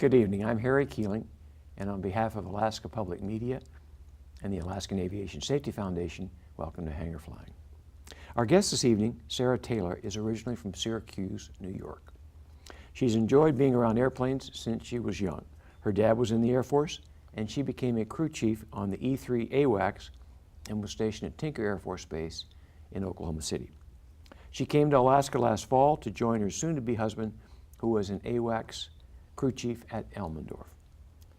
Good evening. I'm Harry Keeling, and on behalf of Alaska Public Media and the Alaskan Aviation Safety Foundation, welcome to Hangar Flying. Our guest this evening, Sarah Taylor, is originally from Syracuse, New York. She's enjoyed being around airplanes since she was young. Her dad was in the Air Force, and she became a crew chief on the E-3 AWACS and was stationed at Tinker Air Force Base in Oklahoma City. She came to Alaska last fall to join her soon-to-be husband, who was an AWACS crew chief at Elmendorf.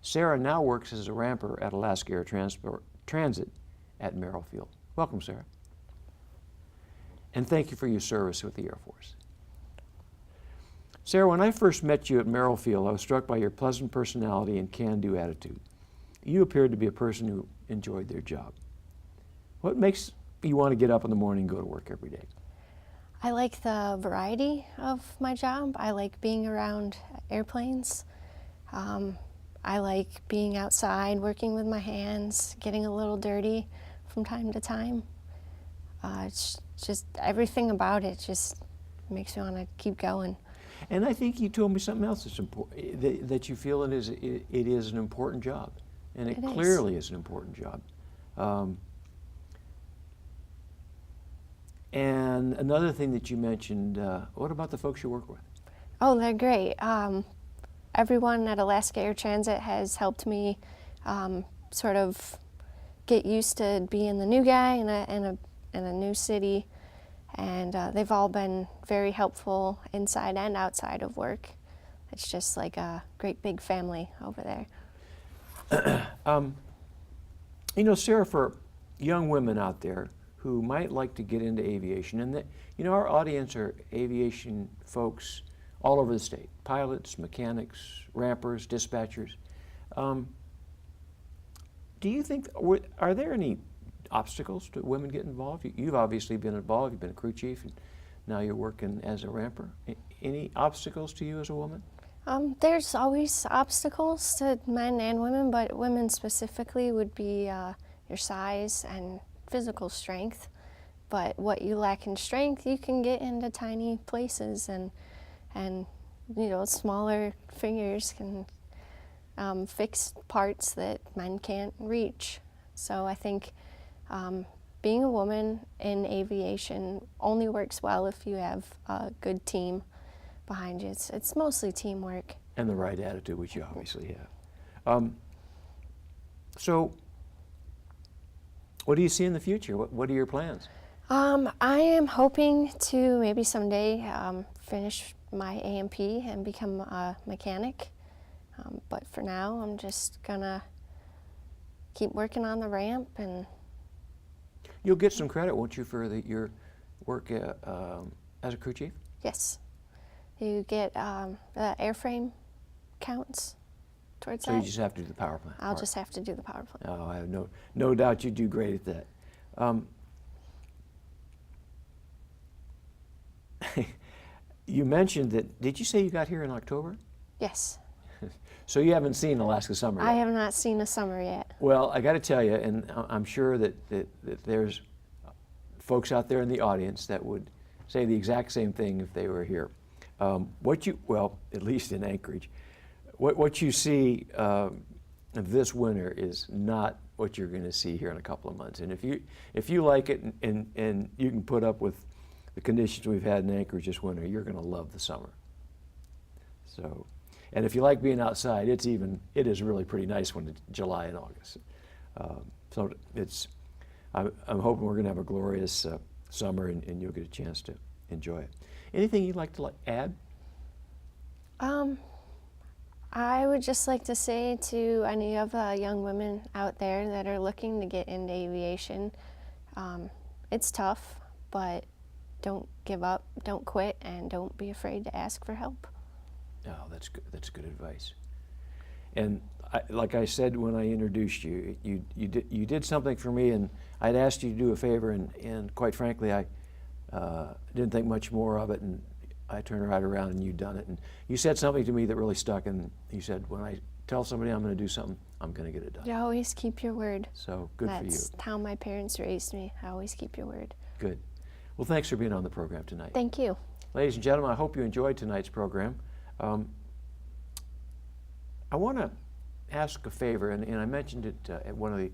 Sarah now works as a ramper at Alaska Air Transit at Merrill Field. Welcome, Sarah. And thank you for your service with the Air Force. Sarah, when I first met you at Merrill Field, I was struck by your pleasant personality and can-do attitude. You appeared to be a person who enjoyed their job. What makes you want to get up in the morning and go to work every day? I like the variety of my job. I like being around airplanes. I like being outside, working with my hands, getting a little dirty from time to time. It's just everything about it just makes me want to keep going. And I think you told me something else that's important, that you feel it is an important job. And it clearly is an important job. And another thing that you mentioned, what about the folks you work with? Oh, they're great. Everyone at Alaska Air Transit has helped me sort of get used to being the new guy in a new city, and they've all been very helpful inside and outside of work. It's just like a great big family over there. You know, Sarah, for young women out there who might like to get into aviation, and that, you know, our audience are aviation folks all over the state, pilots, mechanics, rampers, dispatchers. Do you think, are there any obstacles to women getting involved? You've obviously been involved, you've been a crew chief, and now you're working as a ramper. Any obstacles to you as a woman? There's always obstacles to men and women, but women specifically would be your size and physical strength. But what you lack in strength, you can get into tiny places, and you know, smaller fingers can fix parts that men can't reach. So I think being a woman in aviation only works well if you have a good team behind you. It's mostly teamwork. And the right attitude, which you obviously have. So what do you see in the future? What are your plans? I am hoping to maybe someday finish my A&P and become a mechanic. But for now, I'm just gonna keep working on the ramp. And you'll get some credit, won't you, for your work as a crew chief? Yes. You get the airframe counts towards that. So you just have to do the power plant. I'll just have to do the power plant. Oh, I have no doubt you do great at that. You mentioned that, did you say you got here in October? Yes. So you haven't seen Alaska summer yet? I have not seen a summer yet. Well, I got to tell you, and I'm sure that there's folks out there in the audience that would say the exact same thing if they were here. Well, at least in Anchorage, what you see this winter is not what you're going to see here in a couple of months. And if you like it and you can put up with the conditions we've had in Anchorage this winter, you're going to love the summer. So, and if you like being outside, it is really pretty nice when it's July and August. So I'm hoping we're going to have a glorious summer, and you'll get a chance to enjoy it. Anything you'd like to add? I would just like to say to any of the young women out there that are looking to get into aviation, it's tough, but don't give up, don't quit, and don't be afraid to ask for help. No, that's good. That's good advice. And like I said when I introduced you, you did something for me, and I'd asked you to do a favor, and quite frankly, I didn't think much more of it, and I turned right around and you'd done it. And you said something to me that really stuck, and you said, when I tell somebody I'm going to do something, I'm going to get it done. You always keep your word. So good for you. That's how my parents raised me. I always keep your word. Good. Well, thanks for being on the program tonight. Thank you. Ladies and gentlemen, I hope you enjoyed tonight's program. I want to ask a favor, and I mentioned it at one of the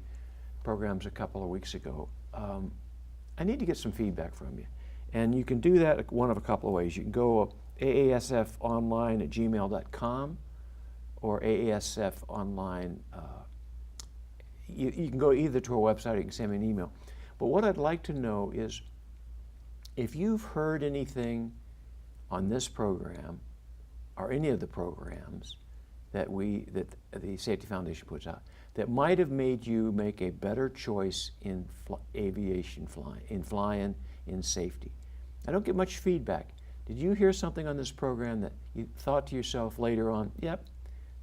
programs a couple of weeks ago. I need to get some feedback from you. And you can do that one of a couple of ways. You can go aasfonline@gmail.com or aasfonline. You can go either to our website or you can send me an email. But what I'd like to know is if you've heard anything on this program or any of the programs that the Safety Foundation puts out that might have made you make a better choice in aviation flying, in safety. I don't get much feedback. Did you hear something on this program that you thought to yourself later on, yep,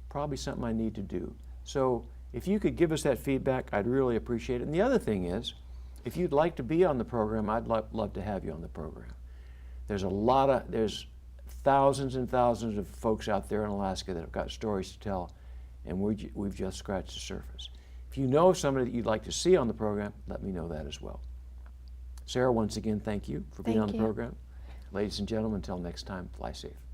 probably something I need to do? So if you could give us that feedback, I'd really appreciate it. And the other thing is, if you'd like to be on the program, I'd love to have you on the program. There's thousands and thousands of folks out there in Alaska that have got stories to tell, and we've just scratched the surface. If you know of somebody that you'd like to see on the program, let me know that as well. Sarah, once again, thank you for being on the program. Ladies and gentlemen, until next time, fly safe.